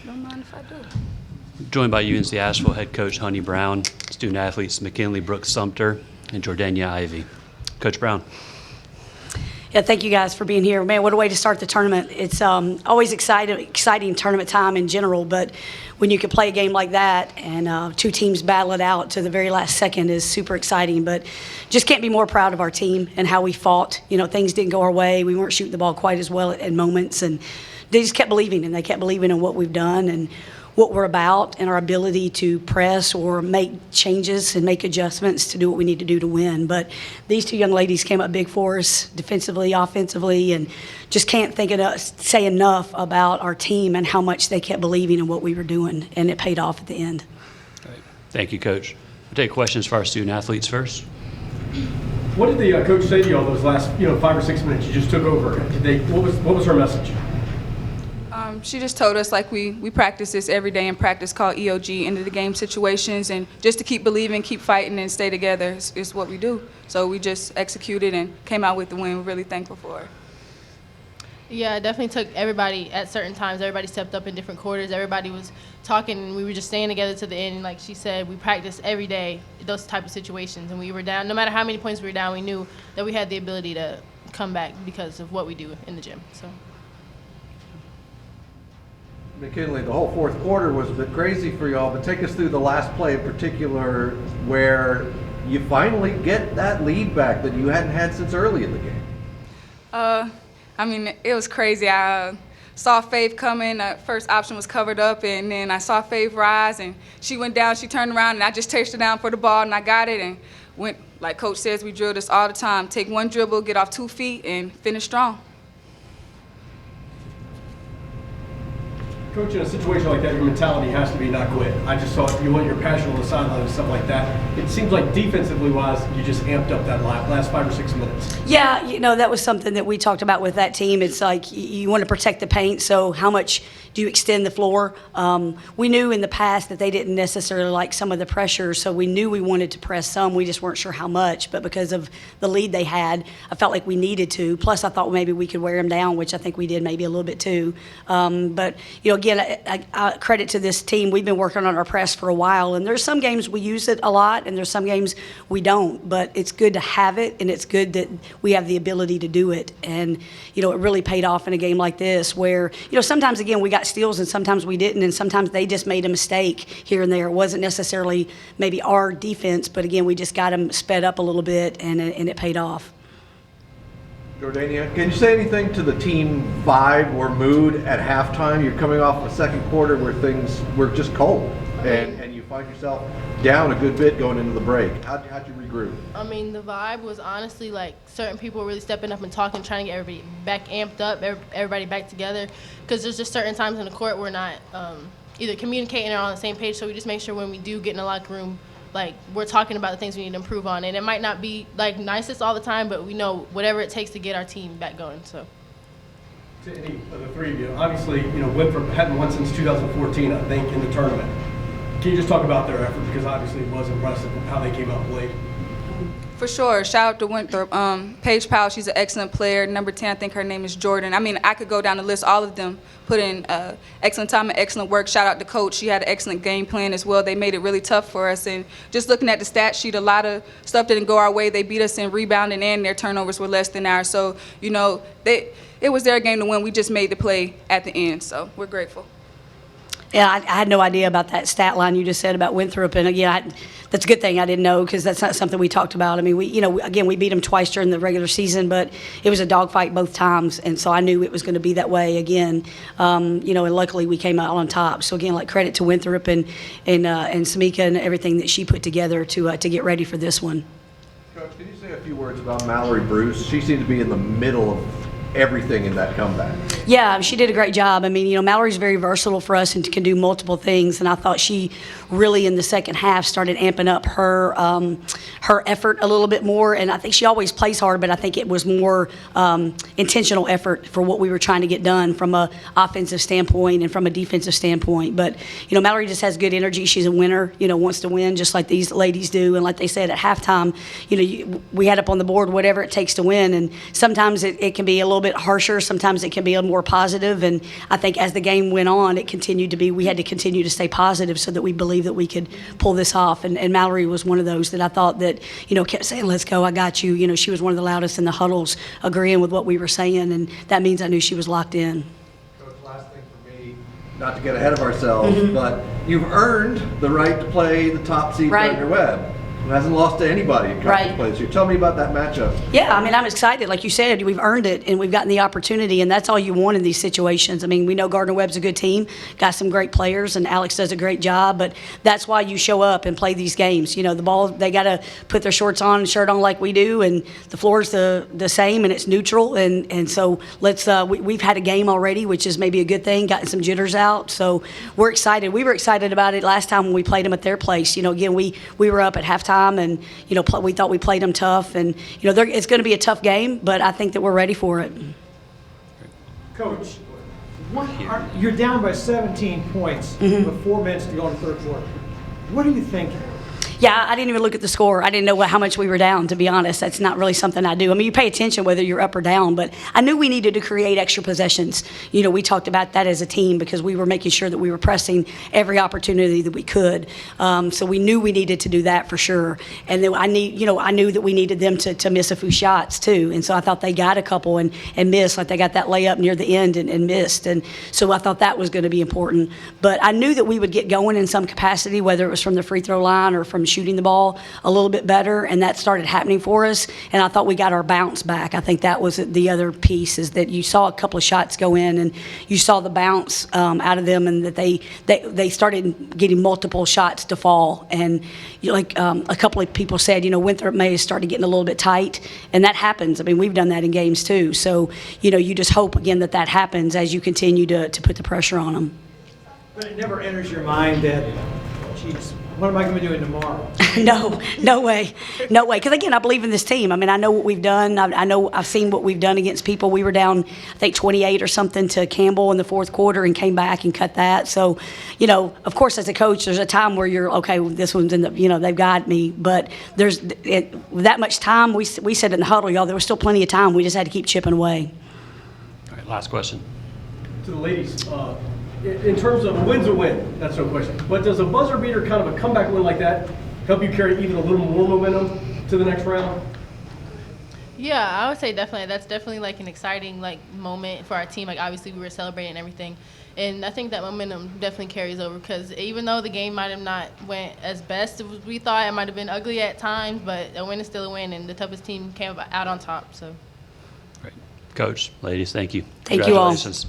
Don't mind if I do. Joined by UNC Asheville head coach Honey Brown, student athletes McKinley, Brooks-Sumpter, and Jordaynia, Ivie. Coach Brown. Yeah, thank you guys for being here. Man, what a way to start the tournament. It's always exciting tournament time in general, but when you can play a game like that and two teams battle it out to the very last second is super exciting. But just can't be more proud of our team and how we fought. You know, things didn't go our way. We weren't shooting the ball quite as well at moments, and they just kept believing, and they kept believing in what we've done and what we're about and our ability to press or make changes and make adjustments to do what we need to do to win. But these two young ladies came up big for us defensively, offensively, and just can't say enough about our team and how much they kept believing in what we were doing, and it paid off at the end. Right. Thank you, Coach. We'll take questions for our student athletes first. What did the coach say to you all those last 5 or 6 minutes you just took over? What was her message? She just told us, like, we practice this every day in practice called EOG, end of the game situations, and just to keep believing, keep fighting, and stay together is what we do. So we just executed and came out with the win. We're really thankful for it. Yeah, it definitely took everybody at certain times. Everybody stepped up in different quarters. Everybody was talking, and we were just staying together to the end. Like she said, we practice every day those type of situations, and we were down. No matter how many points we were down, we knew that we had the ability to come back because of what we do in the gym. So. McKinley, the whole fourth quarter was a bit crazy for y'all, but take us through the last play in particular where you finally get that lead back that you hadn't had since early in the game. I mean, it was crazy. I saw Faith coming. First option was covered up, and then I saw Faith rise, and she went down. She turned around, and I just chased her down for the ball, and I got it, and went, like Coach says, we drill this all the time. Take one dribble, get off 2 feet, and finish strong. Coach, in a situation like that, your mentality has to be not quit. I just saw you want your passion on the sideline and stuff like that. It seems like defensively wise, you just amped up that last 5 or 6 minutes. Yeah, that was something that we talked about with that team. It's like you want to protect the paint, so how much do you extend the floor? We knew in the past that they didn't necessarily like some of the pressure, so we knew we wanted to press some. We just weren't sure how much, but because of the lead they had, I felt like we needed to. Plus, I thought maybe we could wear them down, which I think we did maybe a little bit too. But, again, I credit to this team. We've been working on our press for a while, and there's some games we use it a lot, and there's some games we don't. But it's good to have it, and it's good that we have the ability to do it. And, it really paid off in a game like this where, sometimes, again, we got steals and sometimes we didn't, and sometimes they just made a mistake here and there. It wasn't necessarily maybe our defense, but, again, we just got them sped up a little bit, and it paid off. Jordaynia, can you say anything to the team vibe or mood at halftime? You're coming off a second quarter where things were just cold, and you find yourself down a good bit going into the break. How'd you regroup? I mean, the vibe was honestly like certain people were really stepping up and talking, trying to get everybody back amped up, everybody back together, because there's just certain times in the court we're not either communicating or on the same page, so we just make sure when we do get in the locker room, like, we're talking about the things we need to improve on. And it might not be, like, nicest all the time, but we know whatever it takes to get our team back going, so. To any of the three of you, obviously, Winthrop hadn't won since 2014, I think, in the tournament. Can you just talk about their effort? Because obviously it was impressive how they came out and played. For sure. Shout out to Winthrop. Paige Powell, she's an excellent player. Number 10, I think her name is Jordan. I mean, I could go down the list. All of them put in excellent time and excellent work. Shout out to Coach. She had an excellent game plan as well. They made it really tough for us. And just looking at the stat sheet, a lot of stuff didn't go our way. They beat us in rebounding, and their turnovers were less than ours. So, it was their game to win. We just made the play at the end. So we're grateful. Yeah, I had no idea about that stat line you just said about Winthrop, and again, that's a good thing I didn't know because that's not something we talked about. I mean, we beat them twice during the regular season, but it was a dogfight both times, and so I knew it was going to be that way again. And luckily we came out on top. So again, like credit to Winthrop and Samika and everything that she put together to get ready for this one. Coach, can you say a few words about Mallory Bruce? She seemed to be in the middle of everything in that comeback. Yeah, she did a great job. I mean, Mallory's very versatile for us and can do multiple things. And I thought she really in the second half started amping up her effort a little bit more. And I think she always plays hard, but I think it was more intentional effort for what we were trying to get done from a offensive standpoint and from a defensive standpoint. But Mallory just has good energy. She's a winner. Wants to win just like these ladies do. And like they said at halftime, we had up on the board whatever it takes to win. And sometimes it can be a little bit harsher. Sometimes it can be a more positive. And I think as the game went on, it continued to be, we had to continue to stay positive so that we believed that we could pull this off. And Mallory was one of those that I thought that, kept saying, let's go, I got you. She was one of the loudest in the huddles agreeing with what we were saying. And that means I knew she was locked in. Coach, last thing for me, not to get ahead of ourselves, but you've earned the right to play the top seed Right. Gardner Webb. Who hasn't lost to anybody in conference Right. play this year. Tell me about that matchup. Yeah, I mean, I'm excited. Like you said, we've earned it, and we've gotten the opportunity, and that's all you want in these situations. I mean, we know Gardner Webb's a good team, got some great players, and Alex does a great job, but that's why you show up and play these games. The ball, they got to put their shorts on and shirt on like we do, and the floor's the same, and it's neutral, and so we've had a game already, which is maybe a good thing, gotten some jitters out, so we're excited. We were excited about it last time when we played them at their place. Again, we were up at halftime, and we thought we played them tough, and it's going to be a tough game, but I think that we're ready for it. Coach, you're down by 17 points with 4 minutes to go in the third quarter. What are you thinking? Yeah, I didn't even look at the score. I didn't know how much we were down, to be honest. That's not really something I do. I mean, you pay attention whether you're up or down, but I knew we needed to create extra possessions. We talked about that as a team because we were making sure that we were pressing every opportunity that we could. So we knew we needed to do that for sure. And then I knew that we needed them to miss a few shots too. And so I thought they got a couple and missed, like they got that layup near the end and missed. And so I thought that was going to be important. But I knew that we would get going in some capacity, whether it was from the free throw line or from shooting the ball a little bit better, and that started happening for us, and I thought we got our bounce back. I think that was the other piece, is that you saw a couple of shots go in, and you saw the bounce out of them, and that they started getting multiple shots to fall, and a couple of people said, Winthrop may have started getting a little bit tight, and that happens. I mean, we've done that in games too, so you just hope again that because as you continue to put the pressure on them. But it never enters your mind that, geez, what am I going to be doing tomorrow? No way. Because again, I believe in this team. I mean, I know what we've done. I know I've seen what we've done against people. We were down, I think, 28 or something to Campbell in the fourth quarter and came back and cut that. So, of course, as a coach, there's a time where you're okay. This one's in the, they've got me. But there's that much time. We said in the huddle, y'all. There was still plenty of time. We just had to keep chipping away. All right, last question. To the ladies, in terms of a win's a win, that's no question. But does a buzzer beater, kind of a comeback win like that, help you carry even a little more momentum to the next round? Yeah, I would say definitely. That's definitely like an exciting moment for our team. Obviously we were celebrating and everything, and I think that momentum definitely carries over, because even though the game might have not went as best as we thought, it might have been ugly at times, but a win is still a win, and the toughest team came out on top. So. Great. Coach, ladies, thank you. Thank you all. Congratulations.